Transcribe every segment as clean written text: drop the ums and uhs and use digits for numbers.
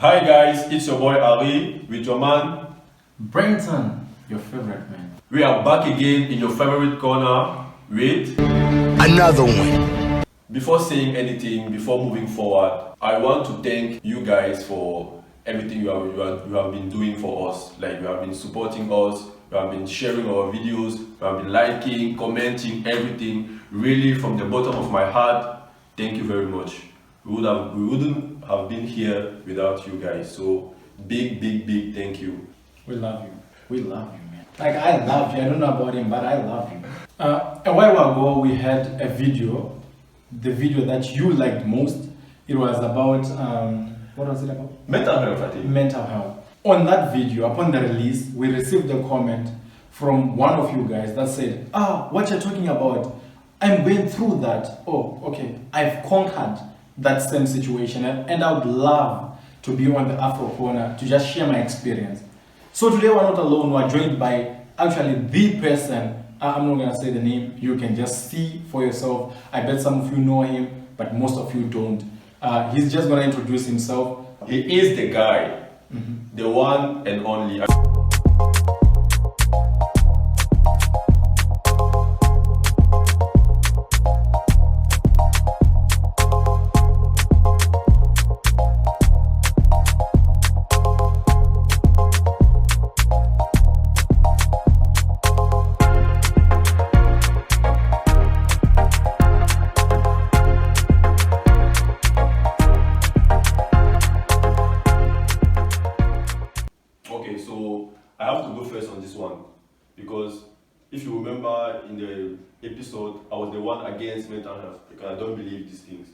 Hi guys, it's your boy Ali with your man. Brenton, your favorite man. We are back again in your favorite corner with another one. Before saying anything, before moving forward, I want to thank you guys for everything you have been doing for us. Like you have been supporting us, you have been sharing our videos, you have been liking, commenting, everything. Really from the bottom of my heart, thank you very much. We wouldn't have been here without you guys. So big thank you. We love you. We love you, man. Like, I love you. I don't know about him, but I love you. A while ago, we had a video. The video that you liked most. It was about, what was it about? Mental health, I think. Mental health. On that video, upon the release, we received a comment from one of you guys that said, what you're talking about, I'm going through that. Oh, okay. I've conquered that same situation, and I would love to be on the Afro corner to just share my experience. So today we're not alone, we're joined by actually the person. I'm not gonna say the name, you can just see for yourself. I bet some of you know him, but most of you don't. He's just gonna introduce himself. He is the guy, the one and only. Okay, so I have to go first on this one because if you remember in the episode, I was the one against mental health because I don't believe these things.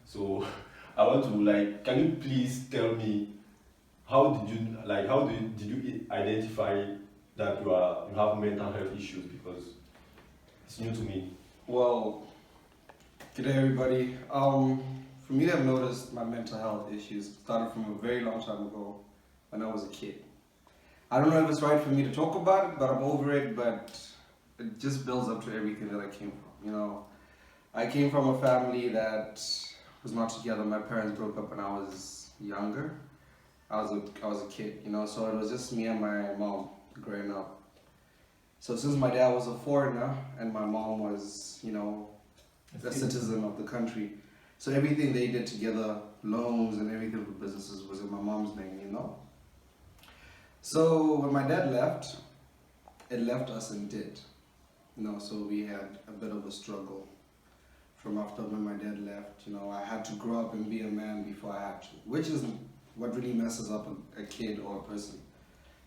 So I want to can you please tell me did you identify that you have mental health issues because it's new to me. Well, good day everybody. For me to have noticed my mental health issues started from a very long time ago when I was a kid. I don't know if it's right for me to talk about it, but I'm over it, but it just builds up to everything that I came from, you know. I came from a family that was not together. My parents broke up when I was younger. I was a kid, you know, so it was just me and my mom growing up. So since my dad was a foreigner and my mom was, you know, a citizen of the country, so everything they did together, loans and everything for businesses was in my mom's name, you know. So when my dad left, it left us in debt, you know, so we had a bit of a struggle from after when my dad left. You know, I had to grow up and be a man before I had to, which is what really messes up a kid or a person.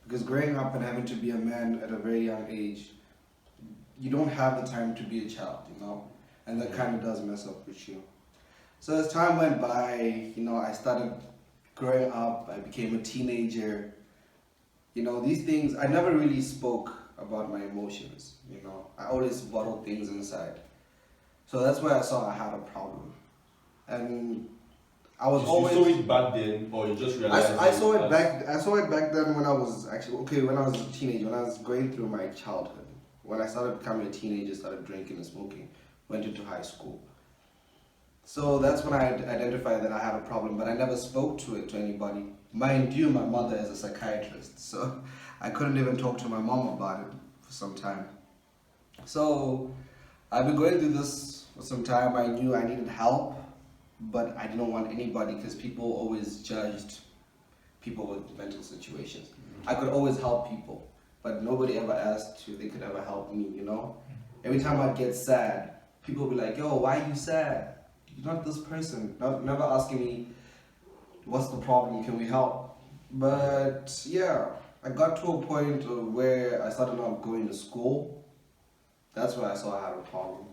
Because growing up and having to be a man at a very young age, you don't have the time to be a child, you know, and that kind of does mess up with you. So as time went by, you know, I started growing up, I became a teenager. You know, these things, I never really spoke about my emotions, you know. I always bottled things inside. So that's why I saw I had a problem. And I was always... You saw it back then or you just realized I saw it back then when I was when I was a teenager, when I was going through my childhood. When I started becoming a teenager, started drinking and smoking, went into high school. So that's when I identified that I had a problem, but I never spoke to it to anybody. Mind you, my mother is a psychiatrist, so I couldn't even talk to my mom about it for some time. So I've been going through this for some time. I knew I needed help, but I didn't want anybody because people always judged people with mental situations. I could always help people, but nobody ever asked if they could ever help me, you know? Every time I'd get sad, people would be like, yo, why are you sad? You're not this person. Never asking me, what's the problem, can we help? But yeah, I got to a point where I started not going to school. That's where I saw I had a problem.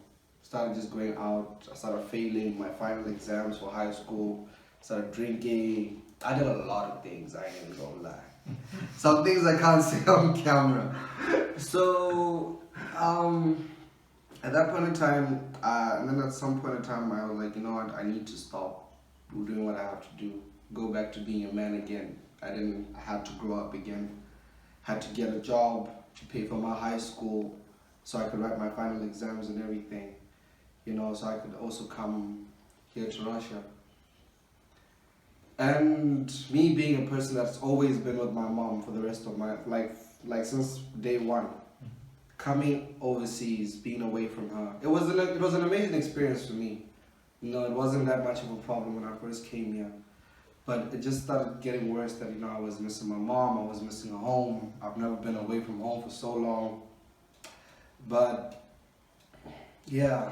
Started just going out, I started failing my final exams for high school, started drinking. I did a lot of things, I ain't even gonna lie. Some things I can't say on camera. So, at that point in time, and then at some point in time, I was like, you know what, I need to stop doing what I have to do. Go back to being a man again. I had to grow up again. Had to get a job to pay for my high school so I could write my final exams and everything. You know, so I could also come here to Russia. And me being a person that's always been with my mom for the rest of my like since day one, coming overseas, being away from her, it was an amazing experience for me. You know, it wasn't that much of a problem when I first came here, but it just started getting worse. That I was missing my mom, I was missing a home. I've never been away from home for so long, but yeah,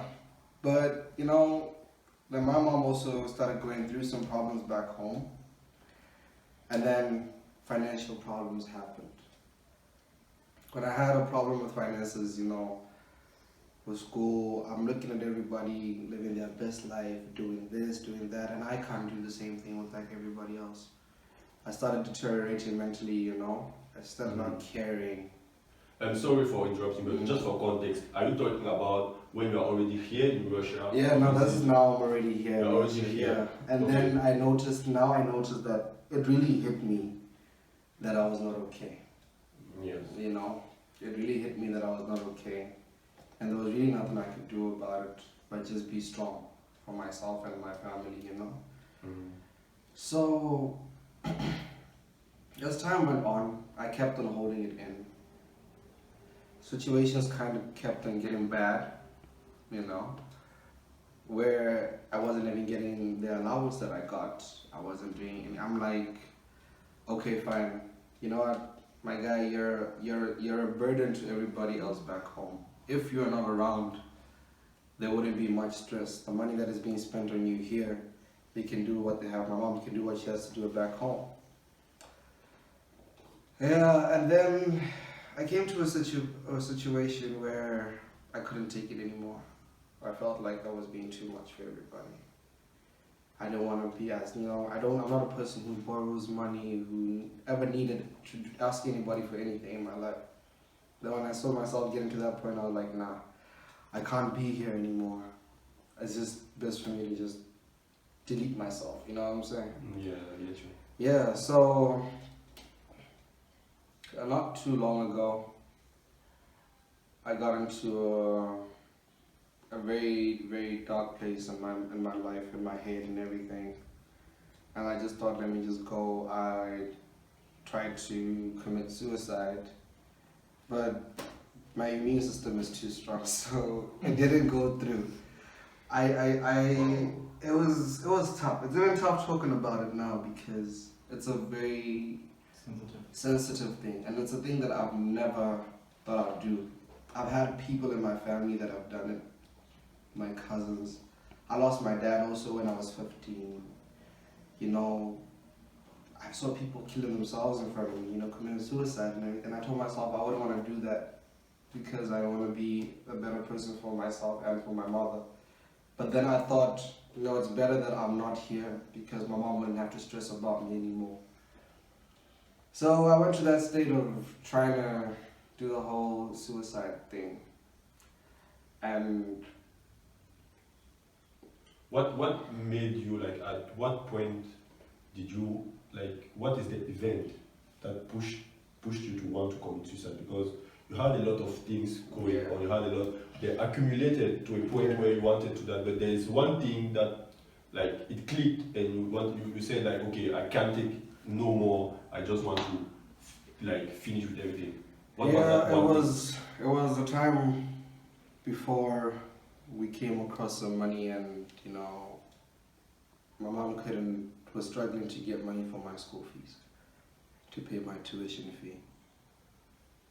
but then my mom also started going through some problems back home, and then financial problems happened. When I had a problem with finances, with school, I'm looking at everybody living their best life, doing this, doing that, and I can't do the same thing with like everybody else. I started deteriorating mentally, I started not caring. I'm sorry for interrupting, but just for context, are you talking about when you are already here in Russia? Yeah, no, this is now I'm already here. You're already here. Yeah. And then I noticed that it really hit me that I was not okay. Yes. It really hit me that I was not okay. And there was really nothing I could do about it but just be strong for myself and my family, So, as time went on, I kept on holding it in. Situations kind of kept on getting bad, where I wasn't even getting the allowance that I got. I wasn't doing any. I'm like, okay, fine. You know what, my guy, you're a burden to everybody else back home. If you're not around, there wouldn't be much stress. The money that is being spent on you here, they can do what they have. My mom can do what she has to do back home. Yeah, and then I came to a situation where I couldn't take it anymore. I felt like I was being too much for everybody. I don't want to be as, I'm not a person who borrows money, who ever needed to ask anybody for anything in my life. Then when I saw myself getting to that point, I was like, nah, I can't be here anymore. It's just best for me to just delete myself, you know what I'm saying? Yeah, I get you. Yeah, so not too long ago, I got into a very, very dark place in my life, in my head and everything. And I just thought, let me just go. I tried to commit suicide, but my immune system is too strong, so it didn't go through. It was tough. It's even tough talking about it now because it's a very sensitive thing, and it's a thing that I've never thought I'd do. I've had people in my family that have done it, my cousins. I lost my dad also when I was 15. I saw people killing themselves in front of me, committing suicide and everything. I told myself I wouldn't want to do that because I want to be a better person for myself and for my mother. But then I thought, it's better that I'm not here because my mom wouldn't have to stress about me anymore. So I went to that state of trying to do the whole suicide thing. And what made you, at what point did you, what is the event that pushed you to want to commit suicide? Because you had a lot of things going on, you had a lot, they accumulated to a point where you wanted to that, but there is one thing that, it clicked and you said, okay, I can't take no more, I just want to, finish with everything. What was that one thing? It was the time before we came across some money and, my mom was struggling to get money for my school fees, to pay my tuition fee.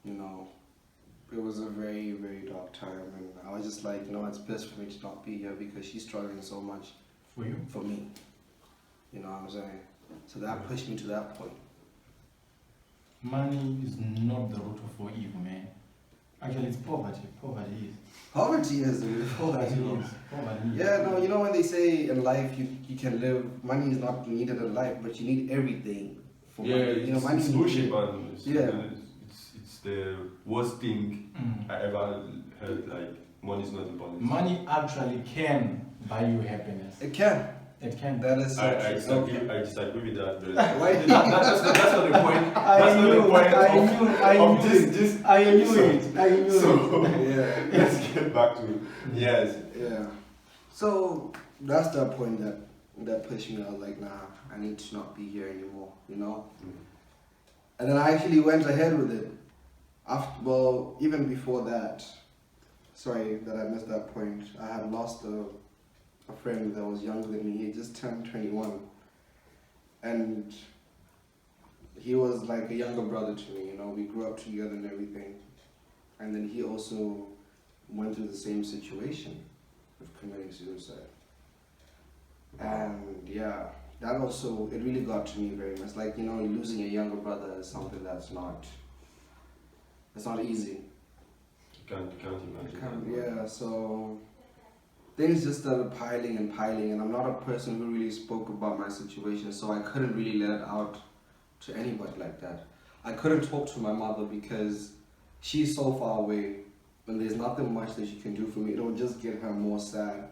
It was a very, very dark time, and I was just like, it's best for me to not be here because she's struggling so much. For you? For me. You know what I'm saying? So that pushed me to that point. Money is not the root of all evil, man. Actually, it's poverty. Poverty is. Poverty is. Poverty is. Yeah, no, when they say in life you can live, money is not needed in life, but you need everything for money. Money it's bullshit, man. It's the worst thing I ever heard. Money is not important. Money actually can buy you happiness. It can. It can. That is so true. I disagree with that. Why did that's not the point. That's not the point of this. I knew it. So, yeah. Let's get back to it. Yes. Yeah. So that's the point that that pushed me. I was like, nah, I need to not be here anymore, you know? And then I actually went ahead with it. Well, even before that, sorry that I missed that point, I had lost a friend that was younger than me. He just turned 21. And he was like a younger brother to me, you know? We grew up together and everything. And then he also went through the same situation of committing suicide. And yeah, that also, it really got to me very much. Like, you know, losing a younger brother is something that's not easy. You can't imagine. Yeah, so things just started piling and piling, and I'm not a person who really spoke about my situation, so I couldn't really let it out to anybody like that. I couldn't talk to my mother because she's so far away, and there's nothing much that she can do for me. It'll just get her more sad,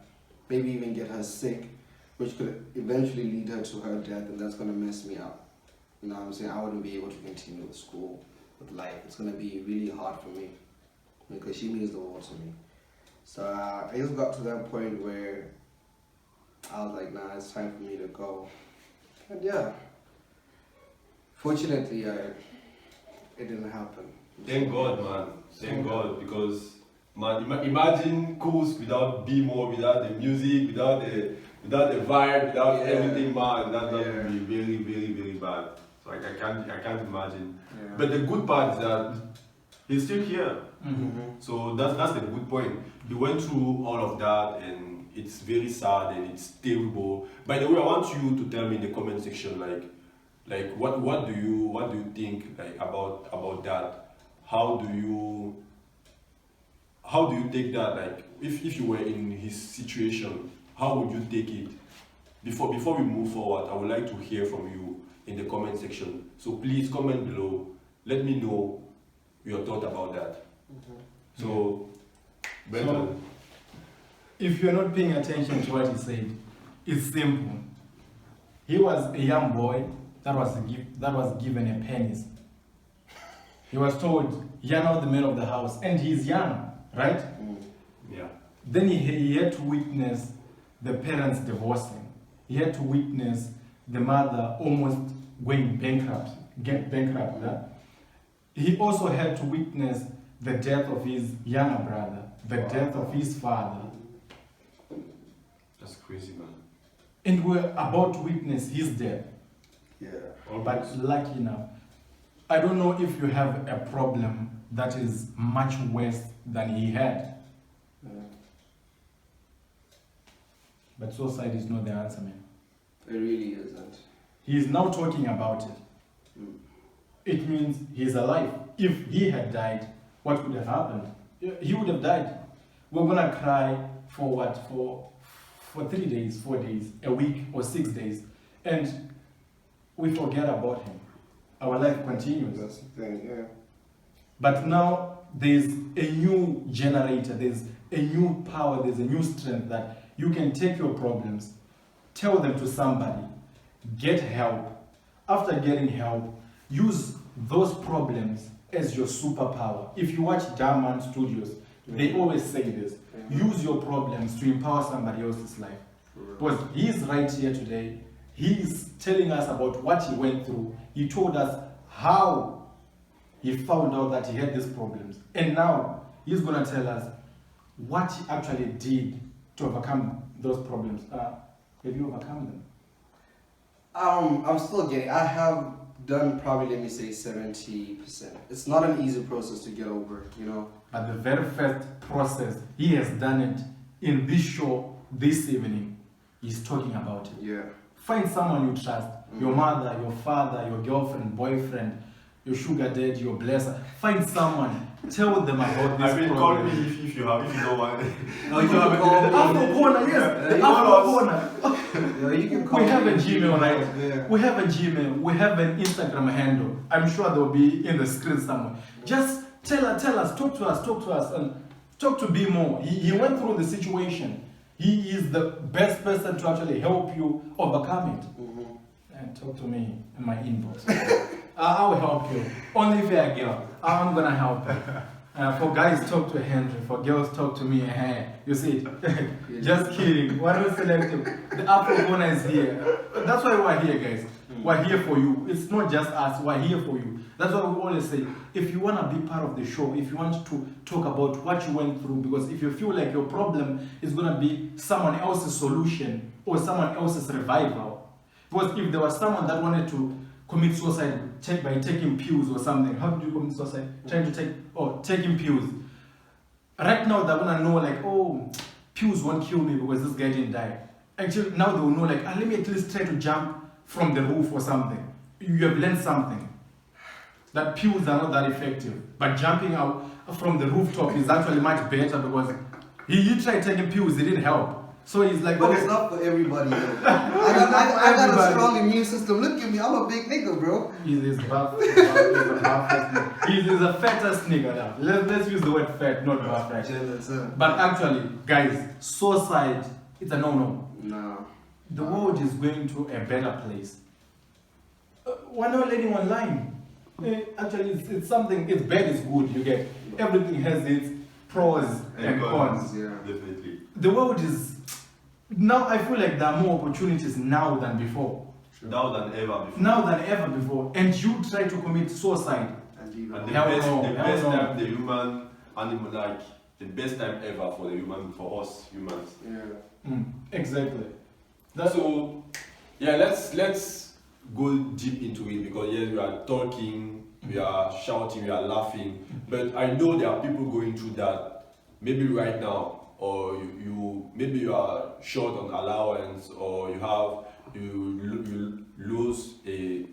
maybe even get her sick, which could eventually lead her to her death, and that's gonna mess me up. You know what I'm saying? I wouldn't be able to continue with school, with life. It's gonna be really hard for me because she means the world to me. So I just got to that point where I was like, nah, it's time for me to go. And yeah, fortunately, it didn't happen. Thank God, man. Thank God, because man, imagine Coast without B.Moore, without the music, without the vibe, without everything, man. That would be very, very, very bad. So I can't imagine. Yeah. But the good part is that he's still here. Mm-hmm. So that's the good point. He went through all of that, and it's very sad and it's terrible. By the way, I want you to tell me in the comment section, like what do you think like about that? How do you take that? Like if you were in his situation, how would you take it? Before we move forward, I would like to hear from you in the comment section. So please comment below. Let me know your thought about that. So, So, if you're not paying attention to what he said, it's simple. He was a young boy that was given a pennies. He was told, "You're not the man of the house," and he's young, right? Yeah. Then he had to witness the parents divorcing. He had to witness the mother almost going bankrupt. Yeah? He also had to witness the death of his younger brother, the death of his father. That's crazy, man. And we're about to witness his death. Yeah. But lucky enough, I don't know if you have a problem that is much worse than he had. But suicide is not the answer, man. It really isn't. He is now talking about it. It means he's alive. If he had died, what would have happened? He would have died. We're gonna cry for what? For 3 days, 4 days, a week, or 6 days, and we forget about him. Our life continues. That's the thing, yeah. But now there's a new generator, there's a new power, there's a new strength that you can take your problems, tell them to somebody, get help. After getting help, use those problems as your superpower. If you watch Diamond Studios, they always say this. Use your problems to empower somebody else's life. Because he's right here today. He's telling us about what he went through. He told us how he found out that he had these problems. And now he's going to tell us what he actually did to overcome those problems. Have you overcome them? I'm still getting, I have done probably, let me say 70%. It's not an easy process to get over, you know. But the very first process, he has done it in this show this evening. He's talking about it. Yeah. Find someone you trust. Your mother, your father, your girlfriend, boyfriend, your sugar daddy, your blesser. Find someone. Tell them about this I mean, call me if you don't want. No, you can call me. Afro corner, yes. The Afro corner. Yeah, you can call We have me. a Gmail, right? Yeah. We have a Gmail. We have an Instagram handle. I'm sure they'll be in the screen somewhere. Just tell us, talk to us, and talk to B.Moore. He went through the situation. He is the best person to actually help you overcome it. And talk to me in my inbox. I will help you. Only if you're a girl. I'm gonna help you. For guys, talk to Henry. For girls, talk to me. You see it? Just kidding. We're not selective. The Afro corner is here. That's why we're here, guys. We're here for you. It's not just us. We're here for you. That's why we always say, if you want to be part of the show, if you want to talk about what you went through, because if you feel like your problem is going to be someone else's solution or someone else's revival, because if there was someone that wanted to commit suicide by taking pills or something, how do you commit suicide? Trying to taking pills. Right now, they're going to know like, oh, pills won't kill me because this guy didn't die. Actually, now they will know like, let me at least try to jump from the roof or something. You have learned something. That pills are not that effective. But jumping out from the rooftop is actually much better because he tried taking pills, it didn't help. So he's like, but okay. It's not for everybody though. I got a strong immune system. Look at me, I'm a big nigga, bro. He's buff. He's a fattest nigga now. Let's use the word fat, not buff, right? But actually, guys, suicide, it's a no-no. No. The world is going to a better place. We're not letting online. Actually, it's something, it's bad, it's good, you get. Everything has its pros and cons. Yeah, definitely. The world is, now I feel like there are more opportunities now than before. Now than ever before. Now than ever before. And you try to commit suicide. And the best time the human animal, like, the best time ever for the human, for us humans. Yeah. Exactly. So, yeah, let's go deep into it because yes, we are talking, we are shouting, we are laughing, but I know there are people going through that maybe right now, or you maybe you are short on allowance, or you lose a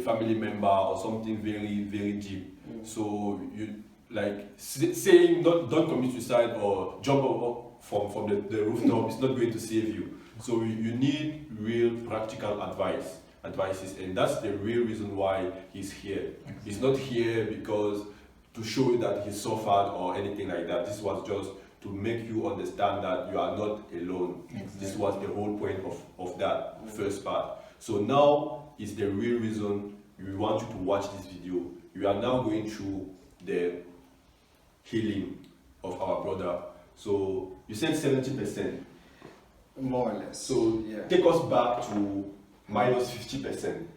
family member or something very very deep. So you like saying don't commit suicide or jump up from the rooftop is not going to save you. So you need real practical advices, and that's the real reason why he's here. He's not here because to show you that he suffered or anything like that. This was just to make you understand that you are not alone. Exactly. This was the whole point of that first part. So now is the real reason we want you to watch this video. You are now going through the healing of our brother. So you said 70%. More or less. So yeah. Take us back to minus 50%.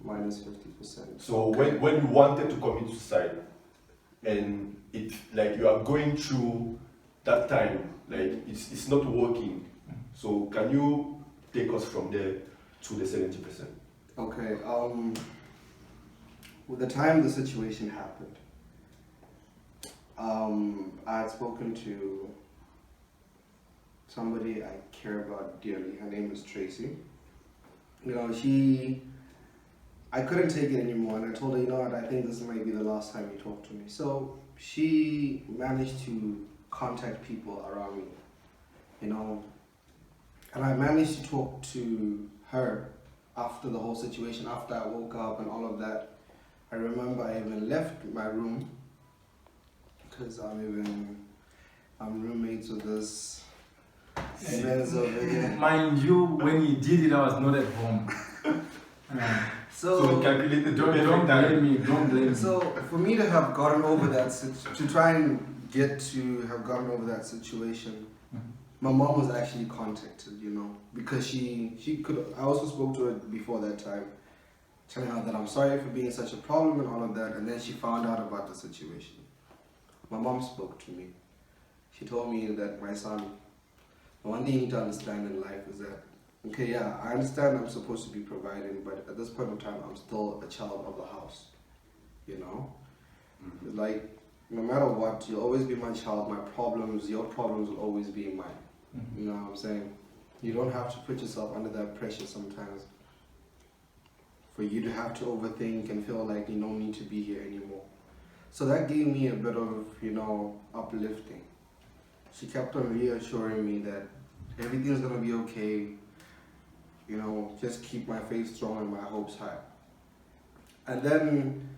Minus 50%. So okay. when you wanted to commit suicide, and it like you are going through that time, like it's not working. So can you take us from there to the 70%? Okay. With the time the situation happened, I had spoken to somebody I care about dearly. Her name is Tracy. You know, I couldn't take it anymore, and I told her, you know what, I think this might be the last time you talk to me. So she managed to contact people around me, you know, and I managed to talk to her after the whole situation, after I woke up and all of that. I remember I even left my room because I'm roommates with this man's over here. Mind you, when he did it, I was not at home. So calculated. Don't blame me. Don't blame me. So for me to have gotten over that, to try and get to have gotten over that situation, my mom was actually contacted, you know, because she could. I also spoke to her before that time, telling her that I'm sorry for being such a problem and all of that, and then she found out about the situation. My mom spoke to me. She told me that my son, the one thing you need to understand in life is that, okay, yeah, I understand I'm supposed to be providing, but at this point in time, I'm still a child of the house, you know? Mm-hmm. Like, no matter what, you'll always be my child. My problems, your problems will always be mine. Mm-hmm. You know what I'm saying? You don't have to put yourself under that pressure sometimes for you to have to overthink and feel like you don't need to be here anymore. So that gave me a bit of, you know, uplifting. She kept on reassuring me that everything's gonna be okay. You know, just keep my faith strong and my hopes high. And then,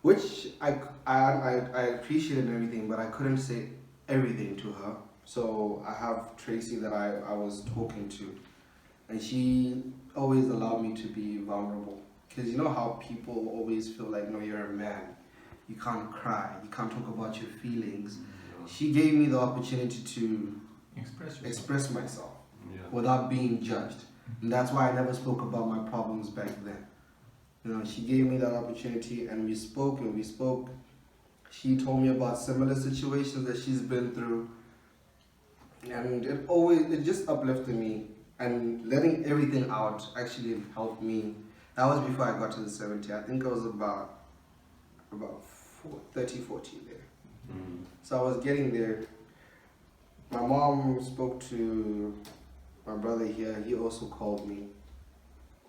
which I appreciated everything, but I couldn't say everything to her. So I have Tracy that I was talking to, and she always allowed me to be vulnerable. Because you know how people always feel like, no, you're a man. you can't cry, you can't talk about your feelings. She gave me the opportunity to express myself without being judged. And that's why I never spoke about my problems back then. You know, she gave me that opportunity and we spoke and we spoke. She told me about similar situations that she's been through. And it just uplifted me, and letting everything out actually helped me. That was before I got to the 70. I think I was about 30, 40 there. So I was getting there. My mom spoke to my brother here. He also called me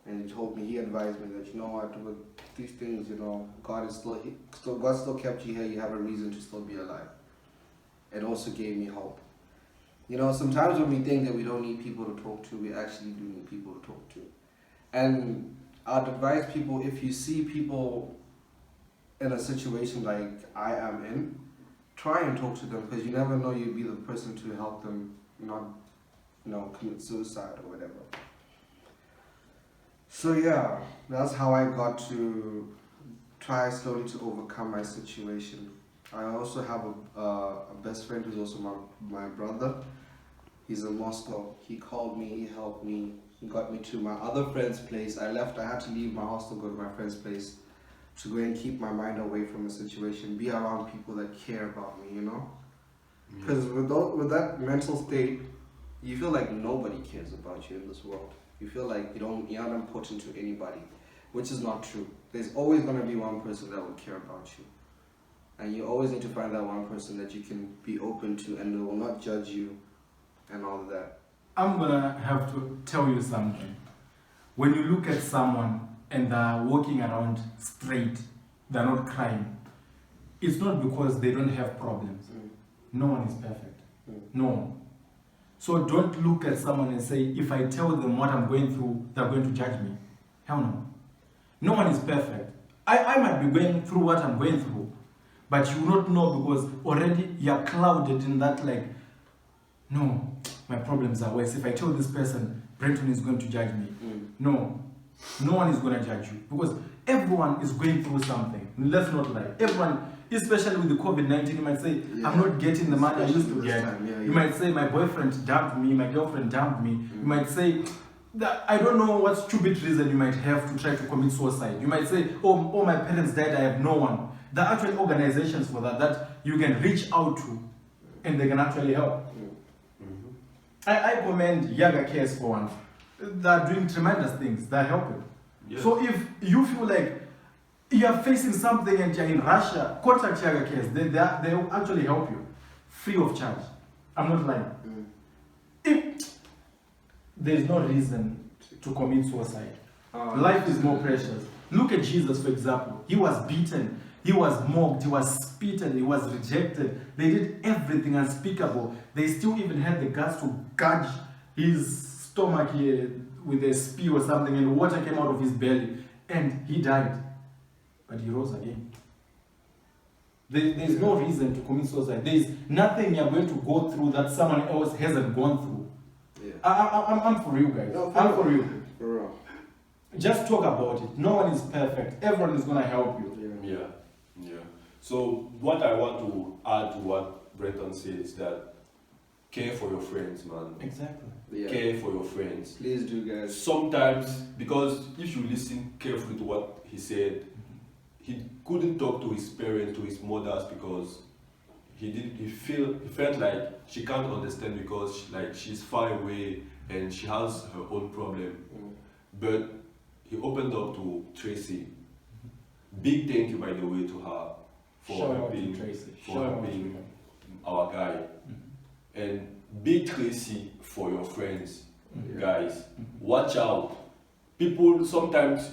and he told me, he advised me that, you know what, with these things, you know, God still kept you here. You have a reason to still be alive. It also gave me hope. You know, sometimes when we think that we don't need people to talk to, we actually do need people to talk to. And I'd advise people, if you see people in a situation like I am in, try and talk to them, because you never know, you'd be the person to help them not, you know, commit suicide or whatever. So yeah, that's how I got to try slowly to overcome my situation. I also have a best friend who's also my brother. He's in Moscow. He called me, he helped me, he got me to my other friend's place. I had to leave my hostel, go to my friend's place to go and keep my mind away from the situation, be around people that care about me, you know? Because with that mental state, you feel like nobody cares about you in this world. You feel like you're not important to anybody, which is not true. There's always going to be one person that will care about you. And you always need to find that one person that you can be open to and they will not judge you and all of that. I'm gonna have to tell you something. When you look at someone and they're walking around straight, they're not crying, it's not because they don't have problems. No one is perfect. No one. So don't look at someone and say, if I tell them what I'm going through, they're going to judge me. Hell no. No one is perfect. I might be going through what I'm going through, but you will not know because already you're clouded in that, like, no, my problems are worse. If I tell this person, Brenton is going to judge me. No one is going to judge you because everyone is going through something. Let's not lie. Everyone, especially with the COVID-19, you might say, I'm not getting the money I used to get. You might say, my boyfriend dumped me, my girlfriend dumped me. You might say, that I don't know what stupid reason you might have to try to commit suicide. You might say, oh, my parents died, I have no one. There are actually organizations for that you can reach out to and they can actually help. I commend Yaga Cares for one. They're doing tremendous things. They're helping. Yes. So if you feel like you're facing something and you're in Russia, contact Yaga Cares. They will actually help you free of charge. I'm not lying. If there's no reason to commit suicide, life is more precious. Look at Jesus, for example. He was beaten. He was mocked, he was spitted, he was rejected. They did everything unspeakable. They still even had the guts to gouge his stomach here with a spear or something, and water came out of his belly. And he died. But he rose again. There's no reason to commit suicide. There's nothing you're going to go through that someone else hasn't gone through. Yeah. I'm for you guys. No, I'm for you. For real. Just talk about it. No one is perfect. Everyone is going to help you. Yeah. So what I want to add to what Brenton said is that care for your friends, man. Exactly. Yeah. Care for your friends. Please do, guys. Sometimes, because if you listen carefully to what he said, he couldn't talk to his parents, to his mothers, because he felt like she can't understand because she's far away and she has her own problem. But he opened up to Tracy. Big thank you, by the way, to her for being our guy. And big Tracy for your friends, guys. Watch out. People, sometimes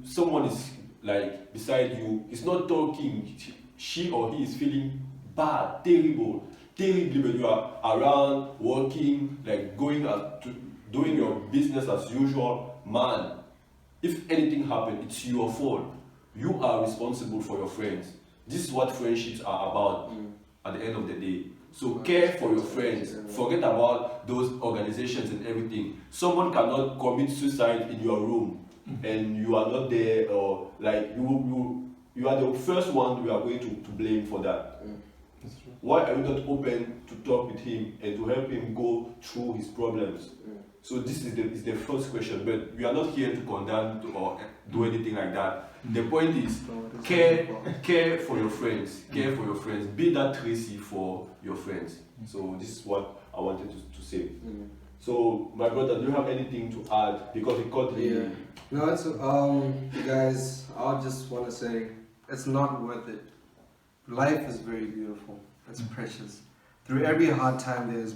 someone is like beside you, is not talking, she or he is feeling bad, terribly when you are around, working, like going out to doing your business as usual. Man, if anything happens, it's your fault. You are responsible for your friends. This is what friendships are about at the end of the day. So care for your friends. Forget about those organizations and everything. Someone cannot commit suicide in your room and you are not there, or like you are the first one we are going to blame for that. That's true. Why are you not open to talk with him and to help him go through his problems? So this is the first question, but we are not here to condemn or do anything like that. The point is care for your friends. Care for your friends. Be that Tracy for your friends. So this is what I wanted to say. So my brother, do you have anything to add? Because it caught me. No, it's guys, I just want to say it's not worth it. Life is very beautiful. It's precious. Through every hard time, there's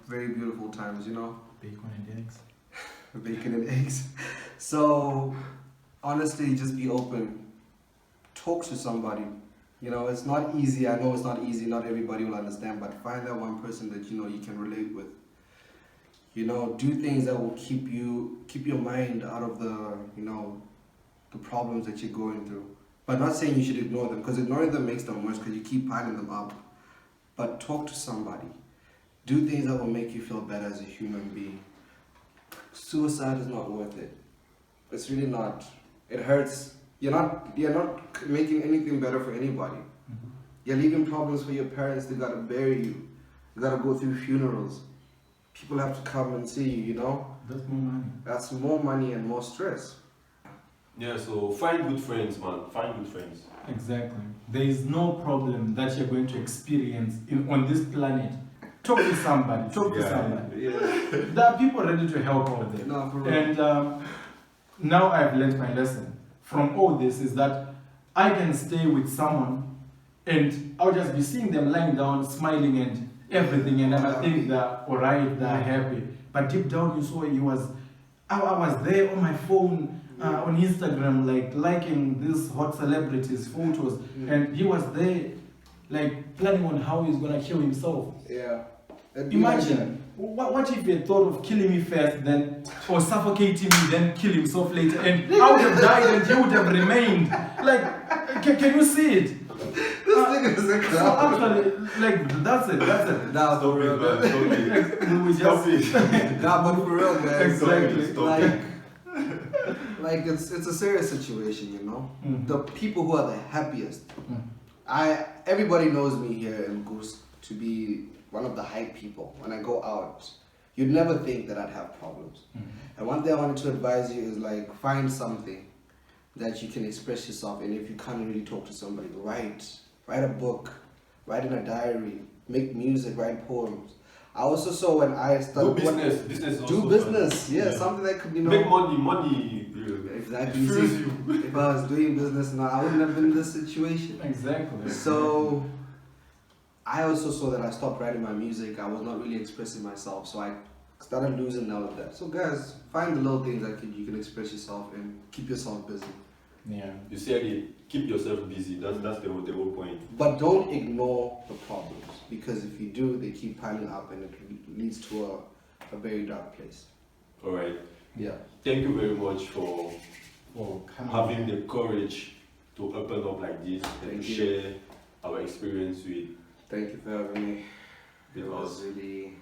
very beautiful times, you know. Bacon and eggs. Bacon and eggs. So honestly, just be open. Talk to somebody. You know, it's not easy. I know it's not easy. Not everybody will understand, but find that one person that you know you can relate with. You know, do things that will keep your mind out of the problems that you're going through. But not saying you should ignore them, because ignoring them makes them worse because you keep piling them up. But talk to somebody. Do things that will make you feel better as a human being. Suicide is not worth it. It's really not. It hurts. You're not making anything better for anybody. You're leaving problems for your parents. They gotta bury you. You gotta go through funerals. People have to come and see you, you know? That's more money. That's more money and more stress. Yeah, so find good friends, man. Find good friends. Exactly. There is no problem that you're going to experience on this planet. Talk to somebody. Talk to somebody. There are people ready to help out there. No, for real. And now I've learned my lesson from all this is that I can stay with someone and I'll just be seeing them lying down, smiling and everything, and I think they're alright, they're happy. But deep down, you saw I was there on my phone, on Instagram, like liking these hot celebrities' photos, and he was there, like planning on how he's gonna kill himself. Yeah. Imagine, what if he thought of killing me first, then or suffocating me, then kill himself later, and I would have died and he would have remained. Like, can you see it? This nigga is a So actually, like that's it. Nah, for real, man. We just Nah, but for real, guys. Exactly. Like it's a serious situation, you know. The people who are the happiest. Everybody knows me here in Goose to be one of the hype people. When I go out, you'd never think that I'd have problems. And one thing I wanted to advise you is like find something that you can express yourself in. If you can't really talk to somebody, write a book, write in a diary, make music, write poems. I also saw when I started Do business, yeah, something that could make money. Exactly. If I was doing business now, I wouldn't have been in this situation. Exactly. So I also saw that I stopped writing my music. I was not really expressing myself, so I started losing all of that. So guys, find the little things that you can express yourself and keep yourself busy. Yeah. You said it, keep yourself busy. That's the whole point. But don't ignore the problems, because if you do, they keep piling up and it leads to a very dark place. All right. Yeah. Thank you very much for having the courage to open up like this and to share our experience with. Thank you for having me. It was Because really.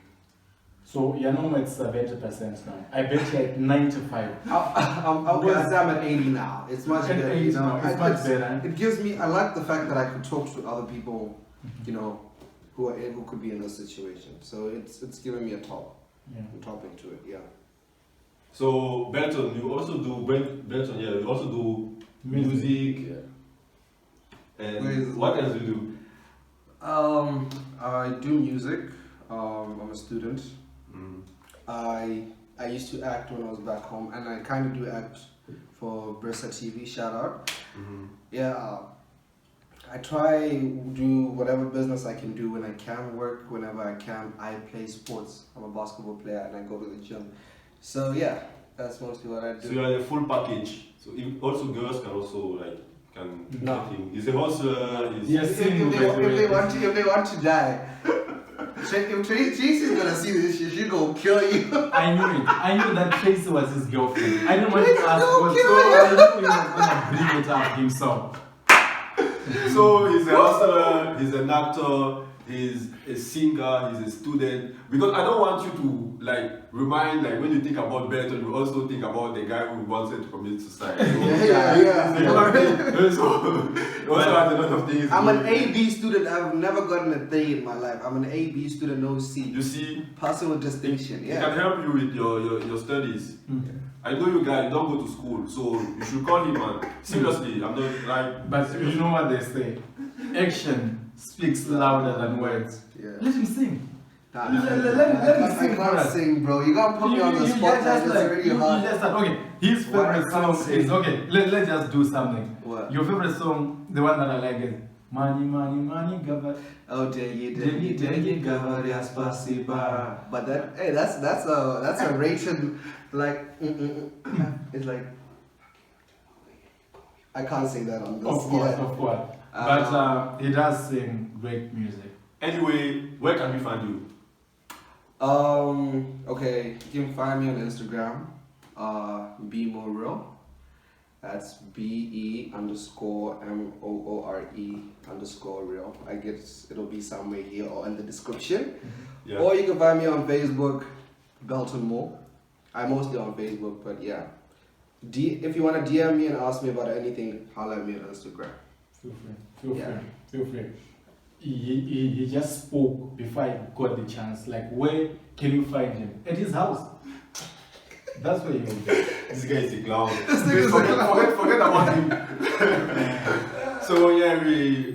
So you're now at 70% now. I bet you at 95. I'm at 80 now. It's much At better. 80 You know, now, it's much better. It gives me. I like the fact that I could talk to other people, you know, who could be in this situation. So it's giving me a top. Yeah. I'm topping to it. Yeah. so Benton, you also do music. And what else do you do? I do music. I'm a student. I used to act when I was back home, and I kind of do act for Bressa TV. Shout out. Yeah. I try do whatever business I can do when I can, work whenever I can. I play sports. I'm a basketball player and I go to the gym. So yeah, that's mostly what I do. So you are the full package. So also girls can also can No. get him. He's a hustler. Yes. If they want to die, if Tracy's gonna see this shit, she's gonna kill you. I knew it. I knew that Tracy was his girlfriend. I didn't want to ask Don't what, kill so him. I knew he was gonna bring it up himself. So he's a hustler, he's an actor, he's a singer, he's a student. Because I don't want you to like remind, like when you think about Benton, you also think about the guy who wanted to commit suicide. So, so he also has a lot of things. I'm an AB student. I've never gotten a D in my life. I'm an AB student, no C. You see, passing with distinction. It can help you with your studies. I know you guys don't go to school, so you should call him, man. Seriously, I'm not like. But you know what they say? Action speaks louder than words. Yeah. Let him sing. Let him sing. I can't sing, bro. You gotta put me on the spot. It's already hard. Okay, his favorite song is okay. Let's just do something. What? Your favorite song, the one that I like is Money, Money, Money, Gava. Oh, Degi, Gava, Spasiba. But that, hey, that's a rated like. It's like. I can't sing that on this. Of course. But he does sing great music. Anyway, where can we find you? Okay, you can find me on Instagram, B.Moore. That's BE_MOORE_real. I guess it'll be somewhere here or in the description. Yeah. Or you can find me on Facebook, Belton Moore. I'm mostly on Facebook, but yeah. If you want to DM me and ask me about anything, holler at me on Instagram. Feel free. He just spoke before I got the chance. Like, where can you find him? At his house. That's where he will be. This guy is a clown. Forget about him. So yeah,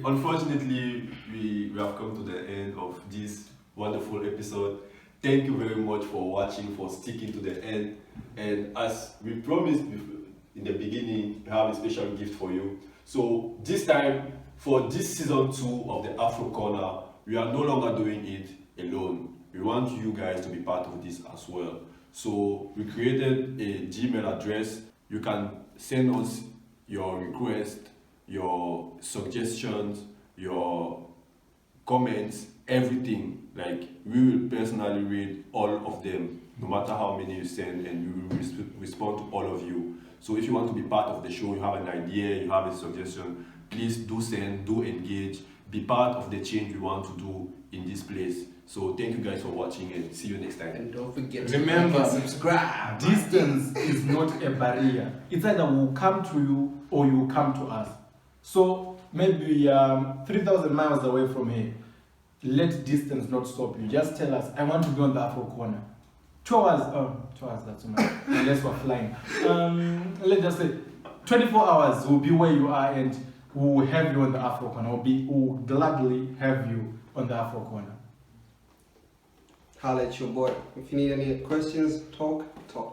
unfortunately we have come to the end of this wonderful episode. Thank you very much for watching, for sticking to the end. And as we promised in the beginning, we have a special gift for you. So this time, for this season 2 of the Afro Corner, we are no longer doing it alone. We want you guys to be part of this as well. So we created a Gmail address. You can send us your request, your suggestions, your comments, everything. Like, we will personally read all of them, no matter how many you send, and we will respond to all of you. So if you want to be part of the show, you have an idea, you have a suggestion, please do send, do engage, be part of the change we want to do in this place. So thank you guys for watching, and see you next time. And don't forget Remember, to subscribe. Distance is not a barrier. It's either we'll come to you or you come to us. So maybe 3,000 miles away from here. Let distance not stop you. Just tell us, I want to be on the Afro Corner. 2 hours, 2 hours, that's too much. Unless we're flying. Let's just say 24 hours will be where you are, and we'll have you on the Afro Corner. We'll gladly have you on the Afro Corner. Holla at your boy. If you need any questions, talk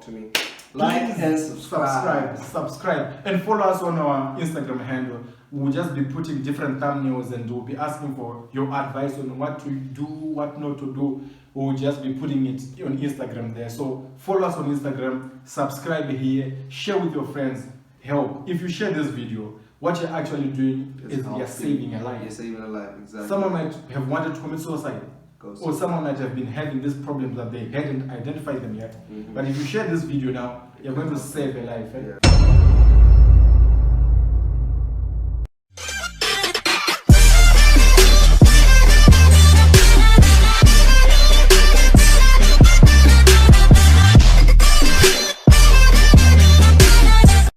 to me. Like and subscribe, and follow us on our Instagram handle. We'll just be putting different thumbnails, and we'll be asking for your advice on what to do, what not to do. We'll just be putting it on Instagram there. So follow us on Instagram, subscribe here, share with your friends. Help. If you share this video, what you're actually doing is you're saving a life. You're saving a life, exactly. Someone might have wanted to commit suicide. Or someone might have been having this problem that they hadn't identified them yet. But if you share this video now, you're going to save a life. Eh? Yeah.